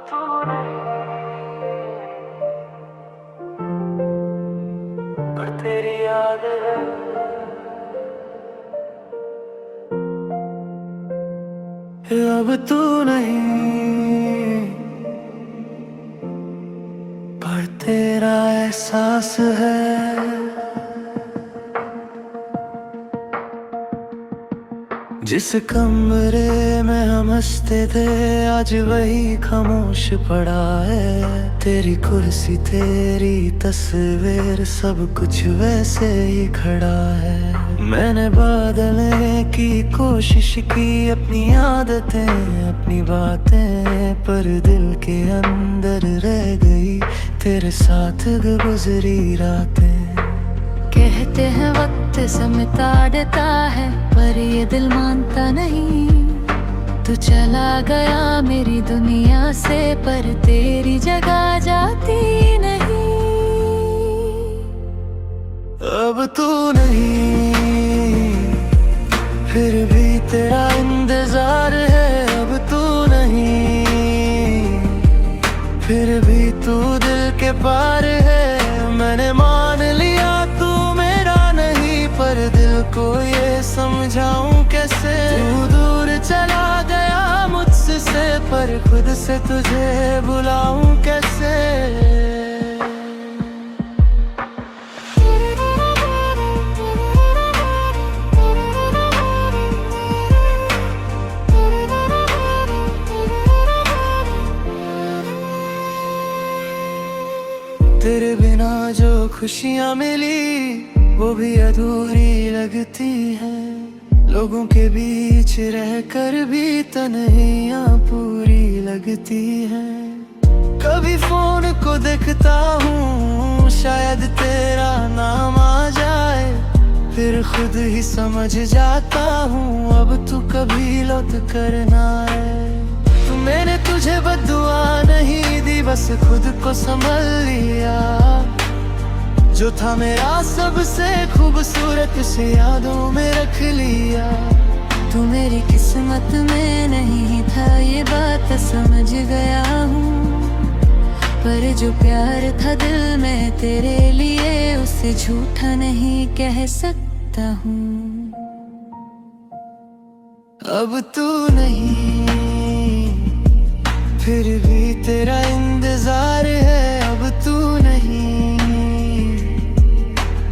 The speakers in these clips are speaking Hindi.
तू नहीं, पर तेरी याद है। अब तू नहीं, पर तेरा एहसास है। जिस कमरे में हम हंसते थे आज वही खामोश पड़ा है। तेरी कुर्सी तेरी तस्वीर सब कुछ वैसे ही खड़ा है। मैंने बदलने की कोशिश की अपनी आदतें अपनी बातें, पर दिल के अंदर रह गई तेरे साथ गुजरी रातें। कहते हैं वक्त समता देता है, पर ये दिल मानता नहीं। तू चला गया मेरी दुनिया से, पर तेरी जगह जाती नहीं। अब तू नहीं, फिर भी तेरा इंतजार है। अब तू नहीं, फिर भी तू दिल के पार है। मैंने मान लिया तू मेरा नहीं, पर दिल को ये समझाऊं कैसे। तू दूर चला गया मुझसे, पर खुद से तुझे बुलाऊं कैसे। तेरे बिना जो खुशियाँ मिली वो भी अधूरी लगती है। लोगों के बीच रहकर भी तन्हाइयाँ पूरी लगती है। कभी फोन को देखता हूँ शायद तेरा नाम आ जाए, फिर खुद ही समझ जाता हूँ अब तू कभी लौट कर ना आए। मैंने तुझे बद्दुआ नहीं दी, बस खुद को संभल लिया। जो था मेरा सबसे खूबसूरत उसे यादों में रख लिया। तू मेरी किस्मत में नहीं था ये बात समझ गया हूँ, पर जो प्यार था दिल में तेरे लिए उसे झूठा नहीं कह सकता हूँ। अब तू नहीं, फिर भी तेरा इंतजार है। अब तू नहीं,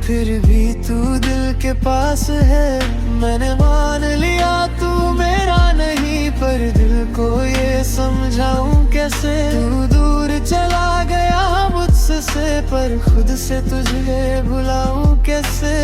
फिर भी तू दिल के पास है। मैंने मान लिया तू मेरा नहीं, पर दिल को ये समझाऊं कैसे। तू दूर चला गया मुझसे, पर खुद से तुझे बुलाऊं कैसे।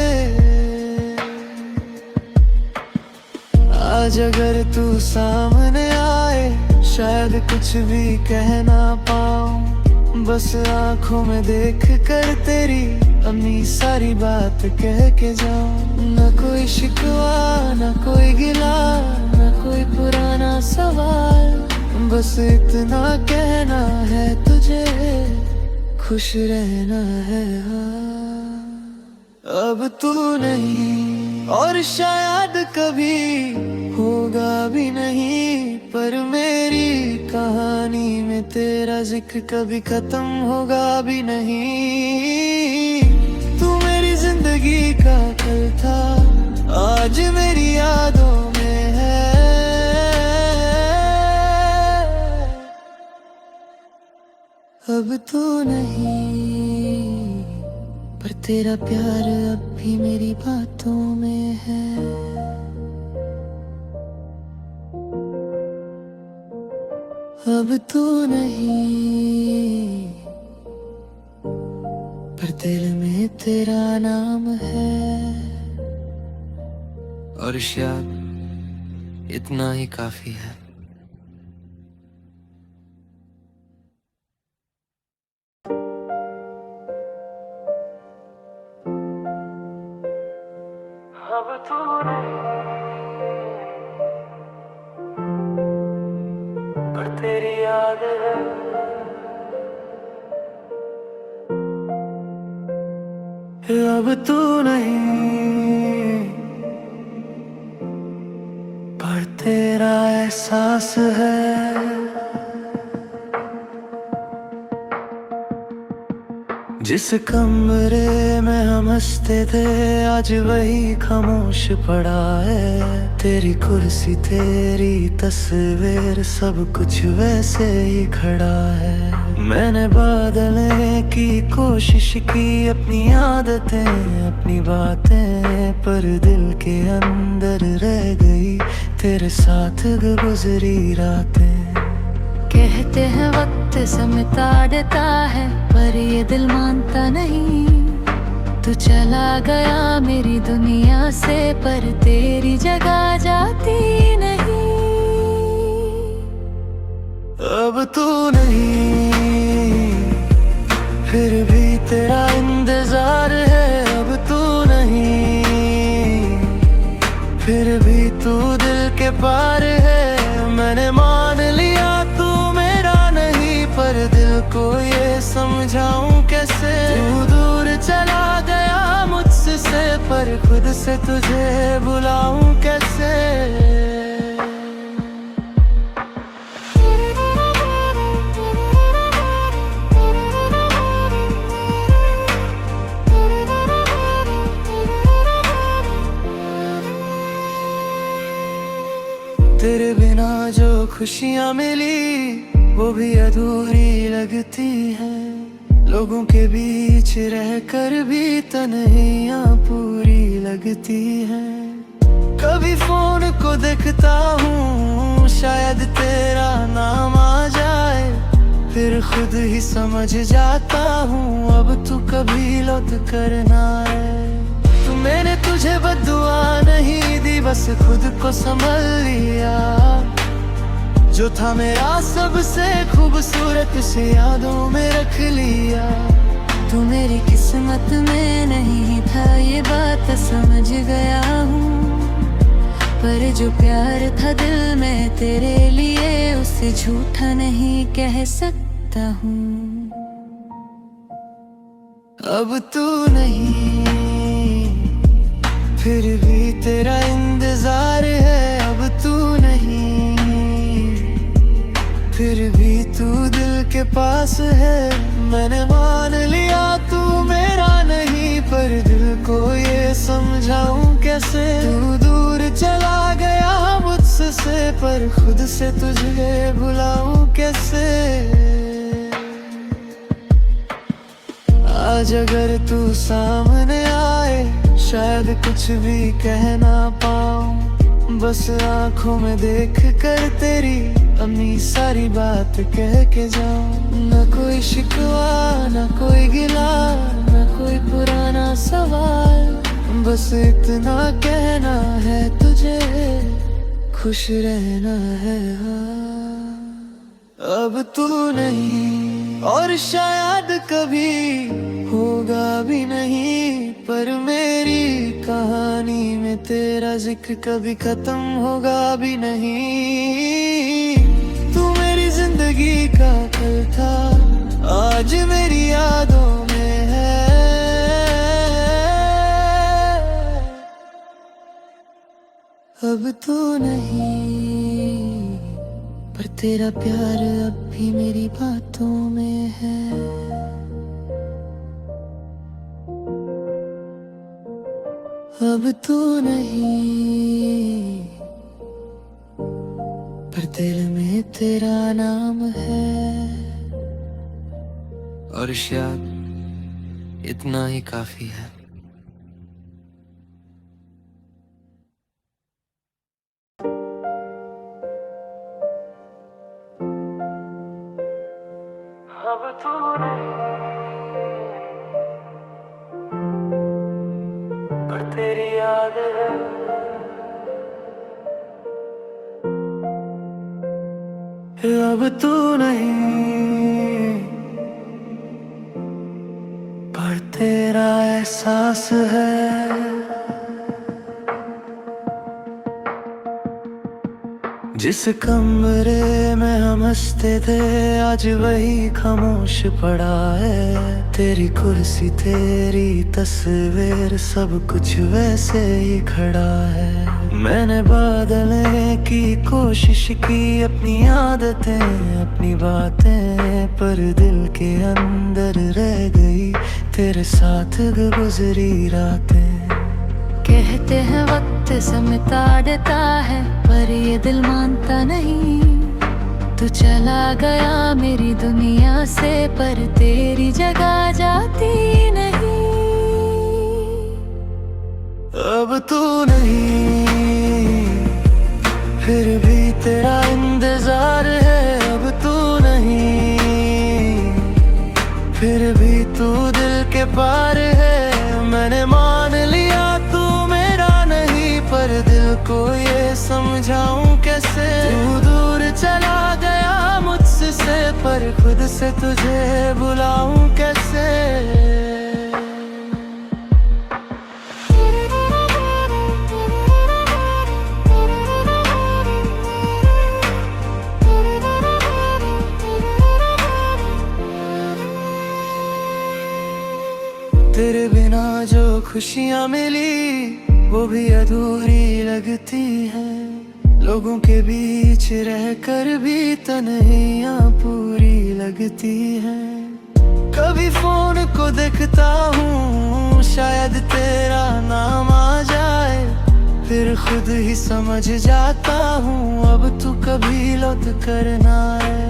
आज अगर तू सामने आए शायद कुछ भी कह ना पाऊं, बस आंखों में देख कर तेरी अपनी सारी बात कह के जाऊं। न कोई शिकवा न कोई गिला न कोई पुराना सवाल, बस इतना कहना है तुझे खुश रहना है। हाँ, अब तू नहीं और शायद कभी होगा भी नहीं, पर मेरी कहानी में तेरा जिक्र कभी खत्म होगा भी नहीं। तू मेरी जिंदगी का कल था, आज मेरी यादों में है। अब तू नहीं, पर तेरा प्यार अब भी मेरी बातों में है। अब तू नहीं, पर दिल में तेरा नाम है। और शायद इतना ही काफी है। अब तू नहीं, पर तेरी याद है। अब तू नहीं, पर तेरा एहसास है। जिस कमरे में हम हंसते थे आज वही खामोश पड़ा है। तेरी कुर्सी तेरी तस्वीर सब कुछ वैसे ही खड़ा है। मैंने बदलने की कोशिश की अपनी आदतें अपनी बातें, पर दिल के अंदर रह गई तेरे साथ गुजरी रातें। कहते हैं वक्त समता देता है, पर ये दिल मानता नहीं। तू चला गया मेरी दुनिया से, पर तेरी जगह जाती नहीं। अब तू नहीं, फिर भी तेरा इंतजार है। अब तू नहीं, फिर भी तू दिल के पार है। मैंने मान लिया तू मेरा नहीं, पर दिल को ये समझाऊं कैसे। तू दूर चला गया मुझसे, पर खुद से तुझे बुलाऊं कैसे। तेरे बिना जो खुशियाँ मिली वो भी अधूरी लगती है। लोगों के बीच रहकर भी तन्हाइयाँ पूरी लगती है। कभी फोन को देखता हूँ शायद तेरा नाम आ जाए, फिर खुद ही समझ जाता हूँ अब तू कभी लौट कर ना आए। मैंने तुझे बद्दुआ नहीं दी, बस खुद को संभल लिया। जो था मेरा सबसे खूबसूरत से यादों में रख लिया। तू मेरी किस्मत में नहीं था ये बात समझ गया हूँ, पर जो प्यार था दिल में तेरे लिए उसे झूठा नहीं कह सकता हूँ। अब तू नहीं, फिर भी तेरा इंतजार है। अब तू नहीं, फिर भी तू दिल के पास है। मैंने मान लिया तू मेरा नहीं, पर दिल को ये समझाऊं कैसे। तू दूर चला गया मुझसे, पर खुद से तुझे बुलाऊं कैसे। आज अगर तू सामने आए शायद कुछ भी कह ना पाऊं, बस आंखों में देख कर तेरी अपनी सारी बात कह के जाऊं। न कोई शिकवा न कोई गिला न कोई पुराना सवाल, बस इतना कहना है तुझे खुश रहना है। अब तू नहीं और शायद कभी होगा भी नहीं, पर मेरी कहानी में तेरा जिक्र कभी खत्म होगा भी नहीं। तू मेरी जिंदगी का कल था, आज मेरी यादों में है। अब तू नहीं, पर तेरा प्यार अब भी मेरी बातों में है। अब तू नहीं, पर दिल में तेरा नाम है। और शायद इतना ही काफी है। अब तू नहीं, पर तेरी याद है। अब तू नहीं, पर तेरा एहसास है। जिस कमरे में हम हंसते थे आज वही खामोश पड़ा है। तेरी कुर्सी तेरी तस्वीर सब कुछ वैसे ही खड़ा है। मैंने बदलने की कोशिश की अपनी आदतें अपनी बातें, पर दिल के अंदर रह गई तेरे साथ गुजरी रातें। कहते हैं वक्त समिटा देता है, पर ये दिल मानता नहीं। तू चला गया मेरी दुनिया से, पर तेरी जगह जाती नहीं। अब तू नहीं, फिर भी तेरा इंतजार है। अब तू नहीं, फिर भी तू दिल के पार है। मैंने मान लिया तू मेरा नहीं, पर दिल को ये समझाऊं कैसे। तू दूर चला गया मुझसे, पर खुद से तुझे बुलाऊं कैसे। तेरे बिना जो खुशियाँ मिली, वो भी अधूरी लगती है। लोगों के बीच रहकर भी तन्हाइयाँ पूरी लगती है। कभी फोन को देखता हूँ, शायद तेरा नाम आ जाए। फिर खुद ही समझ जाता हूँ, अब तू कभी लौट कर ना आए।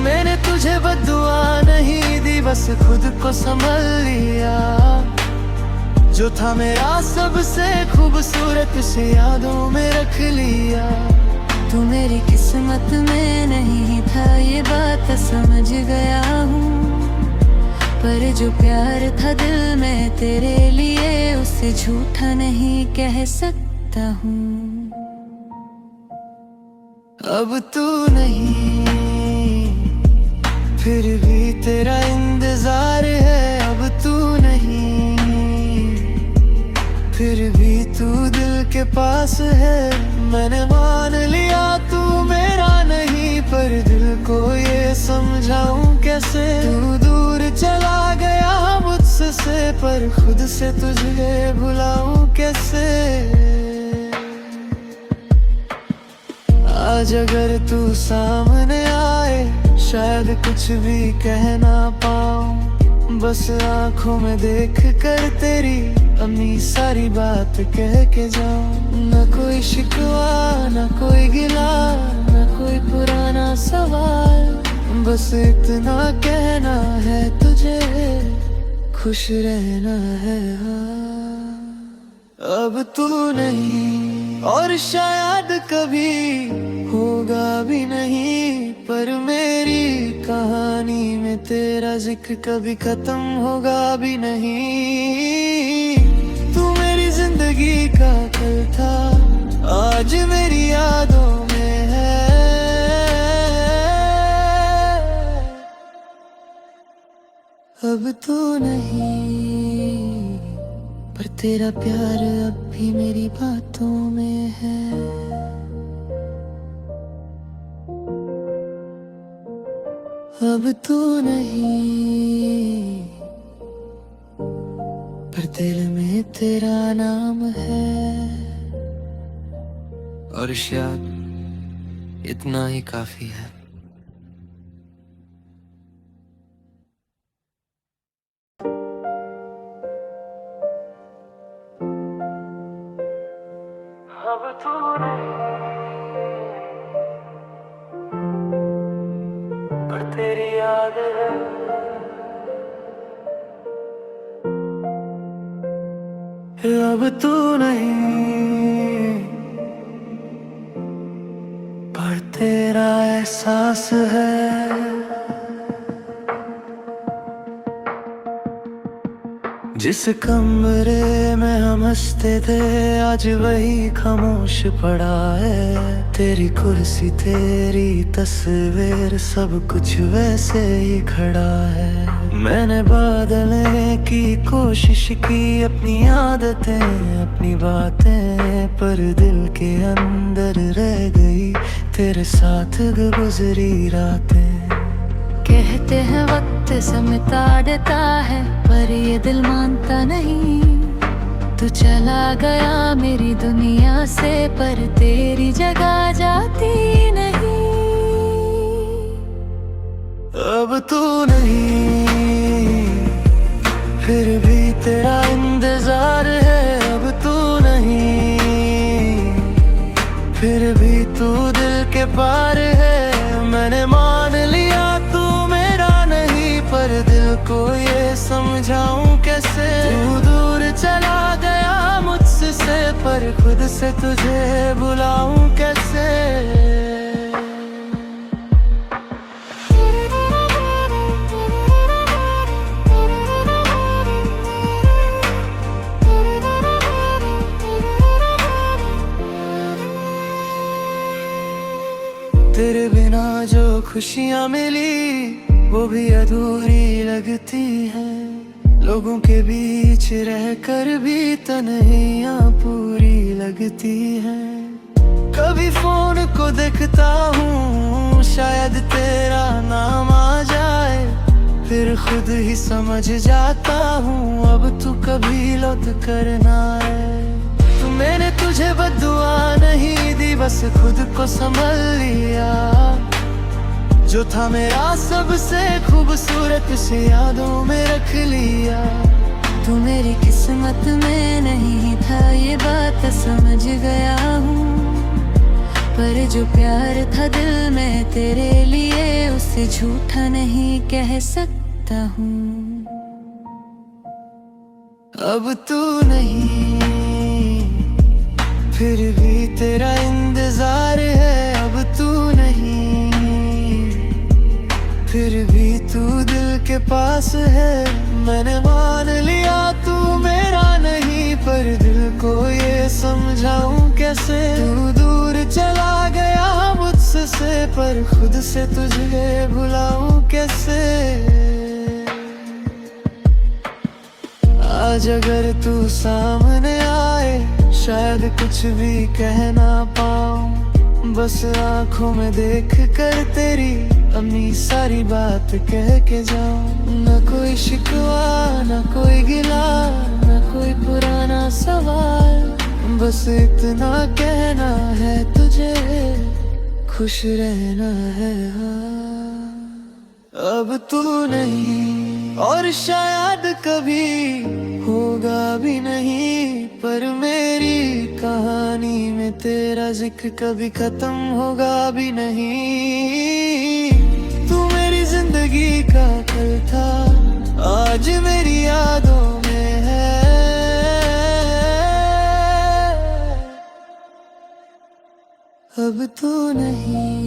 मैंने तुझे बद्दुआ नहीं दी, बस खुद को संभल लिया। जो था मेरा सबसे खूबसूरत, से यादों में रख लिया। तू मेरी किस्मत में नहीं था, ये बात समझ गया हूँ। पर जो प्यार था दिल में तेरे लिए, उसे झूठा नहीं कह सकता हूँ। अब तू नहीं, फिर भी तेरा इंतजार है। अब तू नहीं, फिर भी तू दिल के पास है। मैंने मान लिया तू मेरा नहीं, पर दिल को ये समझाऊं कैसे। तू दूर चला गया मुझसे, पर खुद से तुझे बुलाऊं कैसे। आज अगर तू सामने आए, शायद कुछ भी कह ना पाऊं। बस आंखों में देख कर तेरी अपनी सारी बात कह के जाऊं। न कोई शिकवा, न कोई गिला, न कोई पुराना सवाल। बस इतना कहना है तुझे, खुश रहना है। अब तू नहीं, और शायद कभी होगा भी नहीं, पर मेरी कहानी में तेरा जिक्र कभी खत्म होगा भी नहीं। तू मेरी जिंदगी का कल था, आज मेरी यादों में है। अब तू नहीं, पर तेरा प्यार अब भी मेरी बातों में है। अब तू नहीं, पर दिल में तेरा नाम है। और शायद इतना ही काफी है। अब तू नहीं, पर तेरी याद है। अब तू नहीं, पर तेरा एहसास है। जिस कमरे में हम हंसते थे, आज वही खामोश पड़ा है। तेरी कुर्सी, तेरी तस्वीर, सब कुछ वैसे ही खड़ा है। मैंने बदलने की कोशिश की, अपनी आदतें, अपनी बातें, पर दिल के अंदर रह गई तेरे साथ गुजरी रातें। कहते हैं वक्त समिटा देता है, पर ये दिल मानता नहीं। तू चला गया मेरी दुनिया से, पर तेरी जगह जाती नहीं। अब तू नहीं, तू दिल के पार है। मैंने मान लिया तू मेरा नहीं, पर दिल को ये समझाऊं कैसे। तू दूर चला गया मुझसे, पर खुद से तुझे बुलाऊं कैसे। तेरे बिना जो खुशियाँ मिली वो भी अधूरी लगती है। लोगों के बीच रहकर भी तन्हाइयाँ पूरी लगती है। कभी फोन को देखता हूँ शायद तेरा नाम आ जाए, फिर खुद ही समझ जाता हूँ अब तू कभी लौट कर ना आए। मैंने तुझे बद्दुआ नहीं दी, बस खुद को संभल लिया। जो था मेरा सबसे खूबसूरत से यादों में रख लिया। तू मेरी किस्मत में नहीं था ये बात समझ गया हूँ, पर जो प्यार था दिल में तेरे लिए उसे झूठा नहीं कह सकता हूँ। अब तू नहीं फिर भी तेरा इंतजार है। अब तू नहीं फिर भी तू दिल के पास है। मैंने मान लिया तू मेरा नहीं, पर दिल को ये समझाऊं कैसे। तू दूर चला गया मुझसे, पर खुद से तुझे भुलाऊं कैसे। आज अगर तू सामने आए शायद कुछ भी कह ना पाऊं, बस आंखों में देख कर तेरी अपनी सारी बात कह के जाऊं। न कोई शिकवा न कोई गिला न कोई पुराना सवाल, बस इतना कहना है तुझे खुश रहना है। हाँ अब तू नहीं और शायद कभी होगा भी नहीं, पर मेरी कहानी में तेरा जिक्र कभी खत्म होगा भी नहीं। तू मेरी जिंदगी का कल था, आज मेरी यादों में है। अब तू नहीं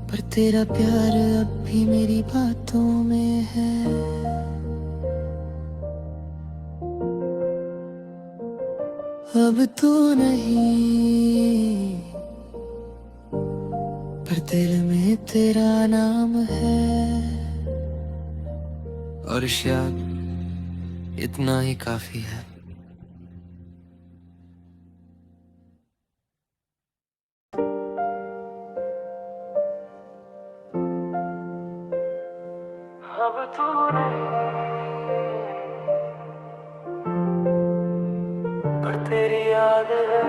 पर तेरा प्यार अब भी मेरी बातों में है। अब तू नहीं पर दिल में तेरा नाम है। और शायद इतना ही काफी है। अब तू पर तेरी याद है।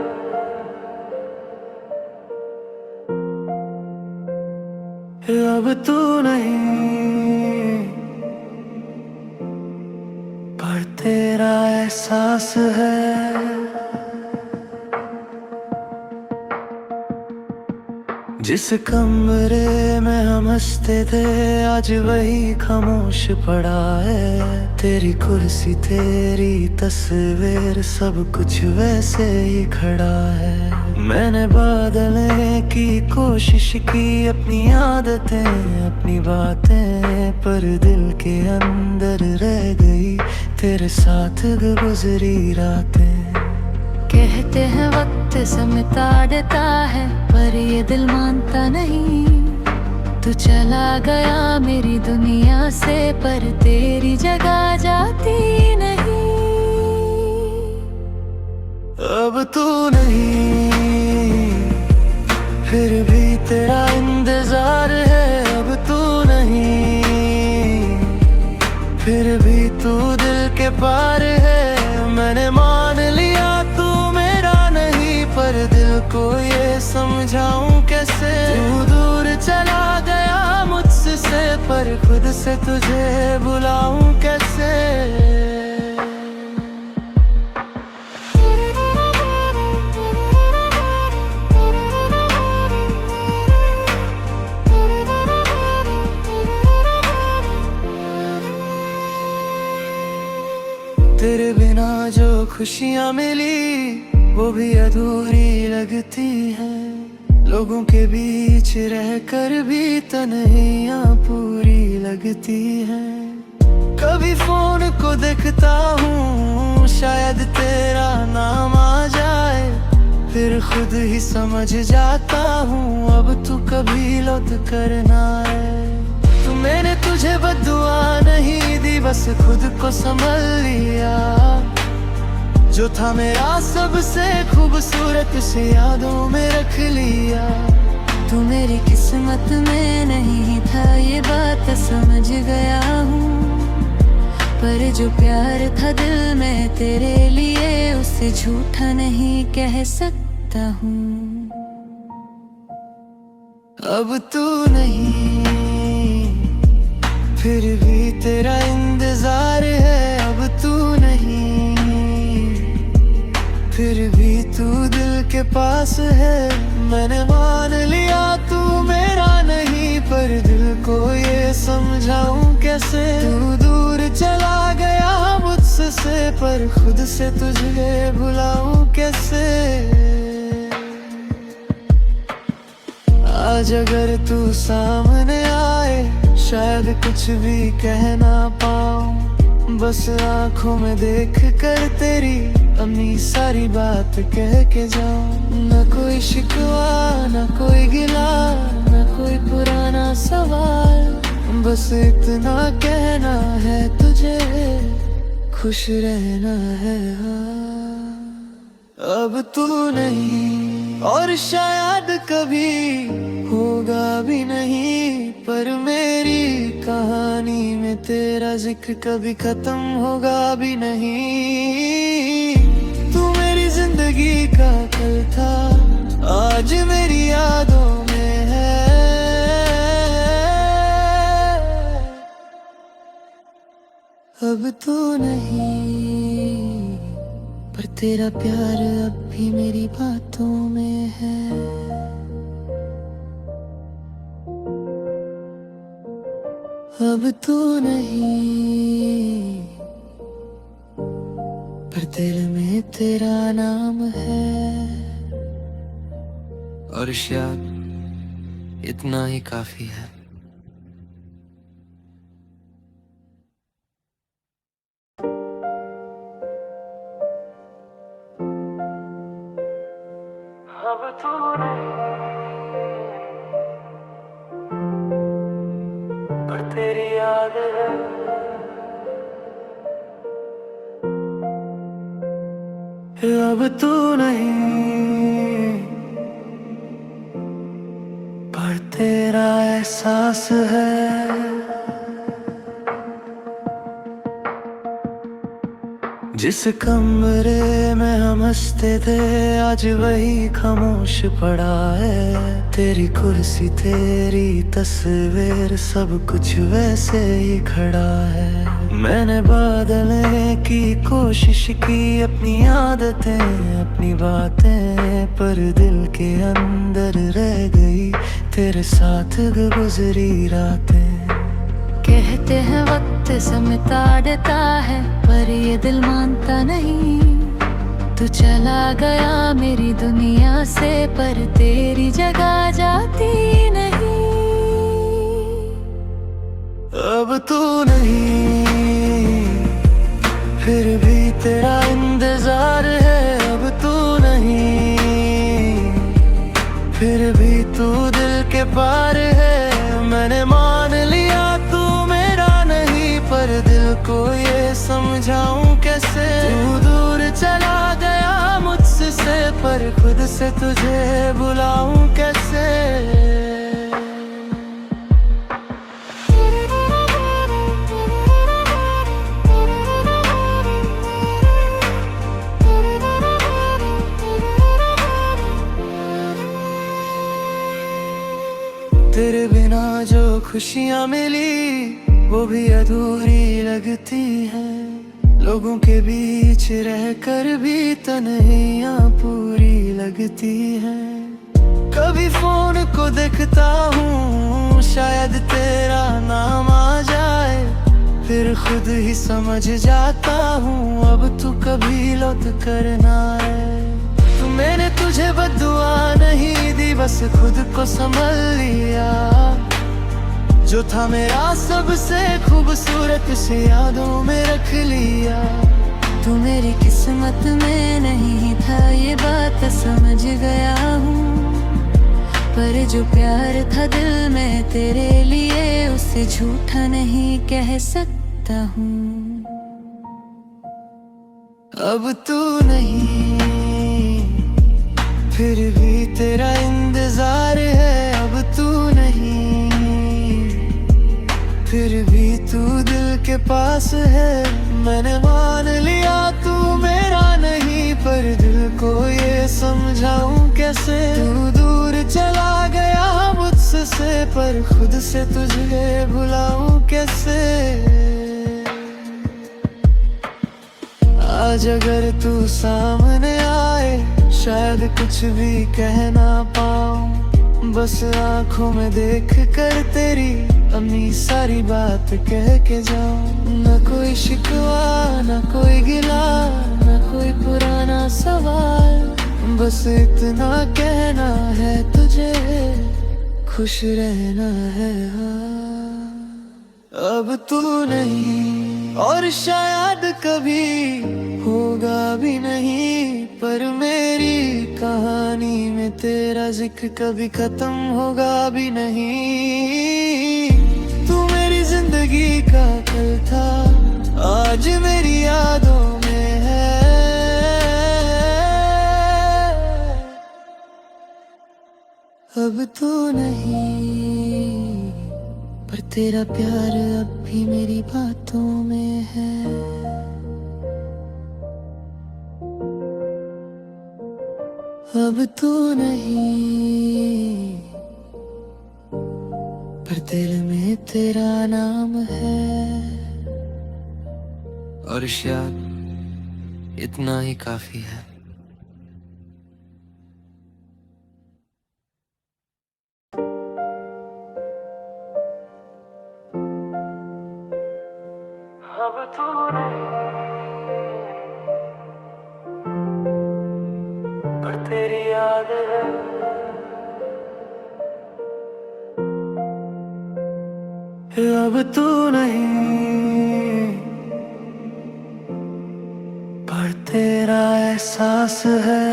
अब तू नहीं पर तेरा एहसास है। जिस कमरे में हम हंसते थे आज वही खामोश पड़ा है। तेरी कुर्सी तेरी तस्वीर सब कुछ वैसे ही खड़ा है। मैंने बदलने की कोशिश की अपनी आदतें अपनी बातें, पर दिल के अंदर रह गई तेरे साथ गुजरी रातें। कहते हैं वक्त समिटा देता है, पर ये दिल मानता नहीं। तू चला गया मेरी दुनिया से, पर तेरी जगह जाती नहीं। अब तू नहीं फिर भी तेरा इंतजार है। अब तू नहीं फिर भी तू दिल के पार है। मैंने मान लिया तू मेरा नहीं, पर दिल को ये समझाऊं कैसे। तू दूर चला गया मुझसे, पर खुद से तुझे बुलाऊं कैसे। खुशियाँ मिली वो भी अधूरी लगती है। लोगों के बीच रहकर भी तन्हाइयाँ पूरी लगती है। कभी फोन को देखता हूँ शायद तेरा नाम आ जाए, फिर खुद ही समझ जाता हूँ अब तू कभी लौट कर ना आए। तू मैंने तुझे बद्दुआ नहीं दी, बस खुद को संभल लिया। जो था मेरा सबसे खूबसूरत से यादों में रख लिया। तू मेरी किस्मत में नहीं था ये बात समझ गया हूँ, पर जो प्यार था दिल में तेरे लिए उसे झूठा नहीं कह सकता हूँ। अब तू नहीं फिर भी तेरा इंतजार है। अब तू नहीं फिर भी तू दिल के पास है। मैंने मान लिया तू मेरा नहीं, पर दिल को ये समझाऊं कैसे। तू दूर चला गया मुझसे, पर खुद से तुझे भुलाऊं कैसे। आज अगर तू सामने आए शायद कुछ भी कह ना पाऊं, बस आंखों में देख कर तेरी अपनी सारी बात कह के जाऊं। न कोई शिकवा न कोई गिला न कोई पुराना सवाल, बस इतना कहना है तुझे खुश रहना है। अब तू नहीं और शायद कभी होगा भी नहीं, पर मेरी कहानी में तेरा जिक्र कभी खत्म होगा भी नहीं। तू मेरी जिंदगी का कल था, आज मेरी यादों में है। अब तू नहीं, पर तेरा प्यार अब भी मेरी बातों में है। अब तू नहीं, पर दिल में तेरा नाम है। और शायद इतना ही काफी है। अब तू नहीं, पर तेरी याद है। अब तू नहीं, पर तेरा एहसास है। जिस कमरे में हम हंसते थे आज वही खामोश पड़ा है। तेरी कुर्सी तेरी तस्वीर सब कुछ वैसे ही खड़ा है। मैंने बदलने की कोशिश की अपनी आदतें अपनी बातें, पर दिल के अंदर रह गई तेरे साथ गुजरी रातें। कहते हैं वक्त समता देता है, पर ये दिल मानता नहीं। तू चला गया मेरी दुनिया से, पर तेरी जगह जाती नहीं। अब तू नहीं फिर भी तेरा इंतजार है। अब तू नहीं फिर भी तू दिल के पार है। मैंने मान लिया तू मेरा नहीं, पर दिल को ये समझाऊं कैसे। तू दूर चला गया मुझसे, पर खुद से तुझे बुलाऊं कैसे। तेरे बिना जो खुशियाँ मिली वो भी अधूरी लगती है। लोगों के बीच रहकर भी तन्हाइयाँ पूरी लगती है। कभी फोन को देखता हूँ शायद तेरा नाम आ जाए, फिर खुद ही समझ जाता हूँ अब तू कभी लौट कर ना आए। तू मैंने तुझे बद्दुआ नहीं दी, बस खुद को संभल लिया। जो था मेरा सबसे खूबसूरत से यादों में रख लिया। तू मेरी किस्मत में नहीं था ये बात समझ गया हूँ, पर जो प्यार था दिल में तेरे लिए उसे झूठा नहीं कह सकता हूँ। अब तू नहीं, फिर भी तेरा इंतजार है। अब तू नहीं, फिर भी तू दिल के पास है। मैंने मान लिया तू मेरा नहीं, पर दिल को ये समझाऊं कैसे। तू दूर चला गया मुझसे, पर खुद से तुझे भुलाऊं कैसे। आज अगर तू सामने आए, शायद कुछ भी कह ना पाऊं। बस आंखों में देख कर तेरी अपनी सारी बात कह के जाऊं। न कोई शिकवा, न कोई गिला, न कोई पुराना सवाल। बस इतना कहना है तुझे, खुश रहना है हाँ। अब तू नहीं और शायद कभी होगा भी नहीं, पर मेरी कहानी में तेरा जिक्र कभी खत्म होगा भी नहीं। तू मेरी जिंदगी का कल था, आज मेरी यादों में है। अब तू नहीं, पर तेरा प्यार अब भी मेरी बातों में है। अब तू नहीं, पर दिल में तेरा नाम है। और शायद इतना ही काफी है। अब तू नहीं, पर तेरी याद है। अब तू नहीं, पर तेरा एहसास है।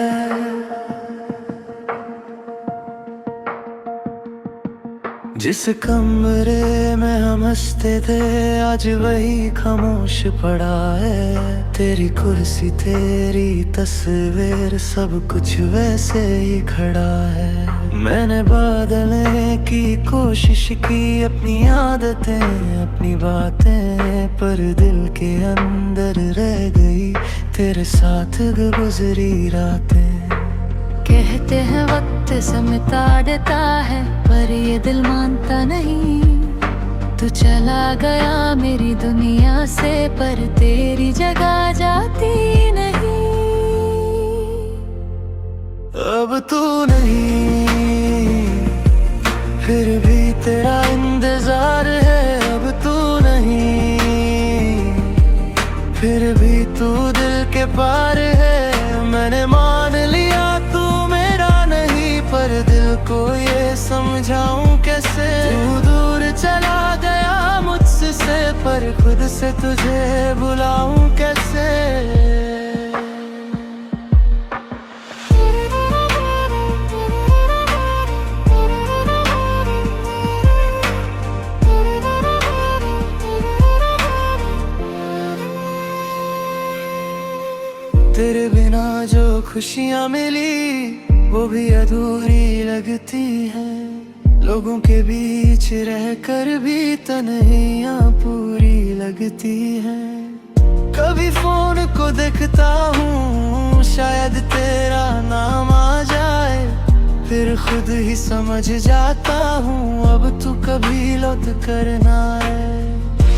जिस कमरे में हम हंसते थे, आज वही खामोश पड़ा है। तेरी कुर्सी, तेरी तस्वीर, सब कुछ वैसे ही खड़ा है। मैंने बदलने की कोशिश की अपनी आदतें, अपनी बातें, पर दिल के अंदर रह गई तेरे साथ गुजरी रातें। कहते हैं वक्त समता देता है, पर ये दिल मानता नहीं। तू चला गया मेरी दुनिया से, पर तेरी जगह जाती नहीं। अब तू नहीं, फिर भी तेरा इंतजार है। अब तू नहीं, फिर भी तू दिल के पार है। मैंने मान लिया तू मेरा नहीं, पर दिल को ये समझाऊं कैसे। तू दूर चला गया मुझसे, पर खुद से तुझे भुलाऊं कैसे। तेरे बिना जो खुशियाँ मिली, वो भी अधूरी लगती है। लोगों के बीच रहकर भी तन्हाइयाँ पूरी लगती है। कभी फोन को देखता हूँ, शायद तेरा नाम आ जाए। फिर खुद ही समझ जाता हूँ अब तू कभी लौट कर ना आए।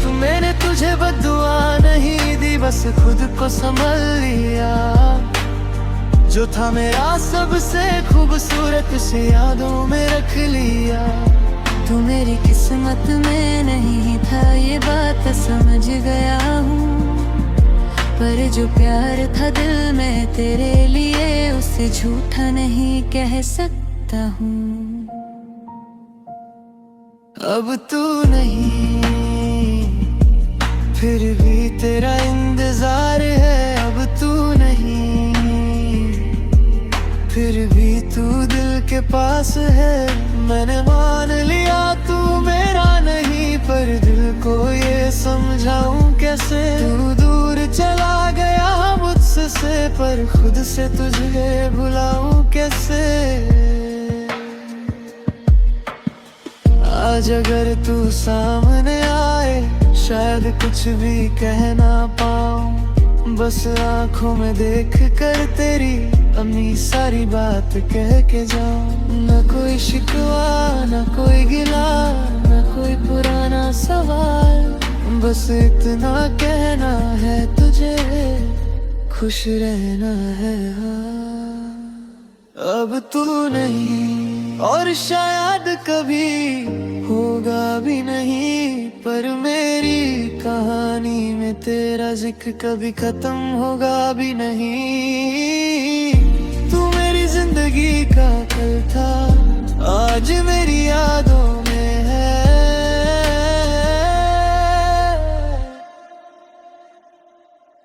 तू मैंने तुझे बद्दुआ नहीं दी, बस खुद को संभल लिया। जो था मेरा सबसे खूबसूरत से यादों में रख लिया। तू मेरी किस्मत में नहीं था ये बात समझ गया हूँ, पर जो प्यार था दिल में तेरे लिए उसे झूठा नहीं कह सकता हूँ। अब तू नहीं, फिर भी तेरा इंतजार है। अब तू नहीं, फिर भी तू दिल के पास है। मैंने मान लिया तू मेरा नहीं, पर दिल को ये समझाऊं कैसे। तू दूर चला गया मुझसे, पर खुद से तुझे भुलाऊं कैसे। आज अगर तू सामने आए, शायद कुछ भी कह ना पाऊं। बस आंखों में देख कर तेरी अपनी सारी बात कह के जाऊं। न कोई शिकवा, न कोई गिला, न कोई पुराना सवाल। बस इतना कहना है तुझे, खुश रहना है। अब तू नहीं, और शायद कभी होगा भी नहीं, पर मेरी कहानी में तेरा जिक्र कभी खत्म होगा भी नहीं। तू मेरी जिंदगी का कल था, आज मेरी यादों में है।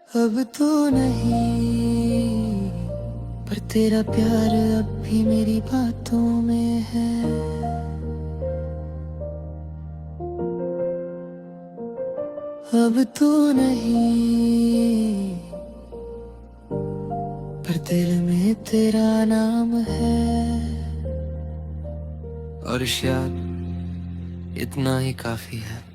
अब तू नहीं, पर तेरा प्यार अब भी मेरी बातों में है। अब तू नहीं, पर दिल में तेरा नाम है। और शायद इतना ही काफी है।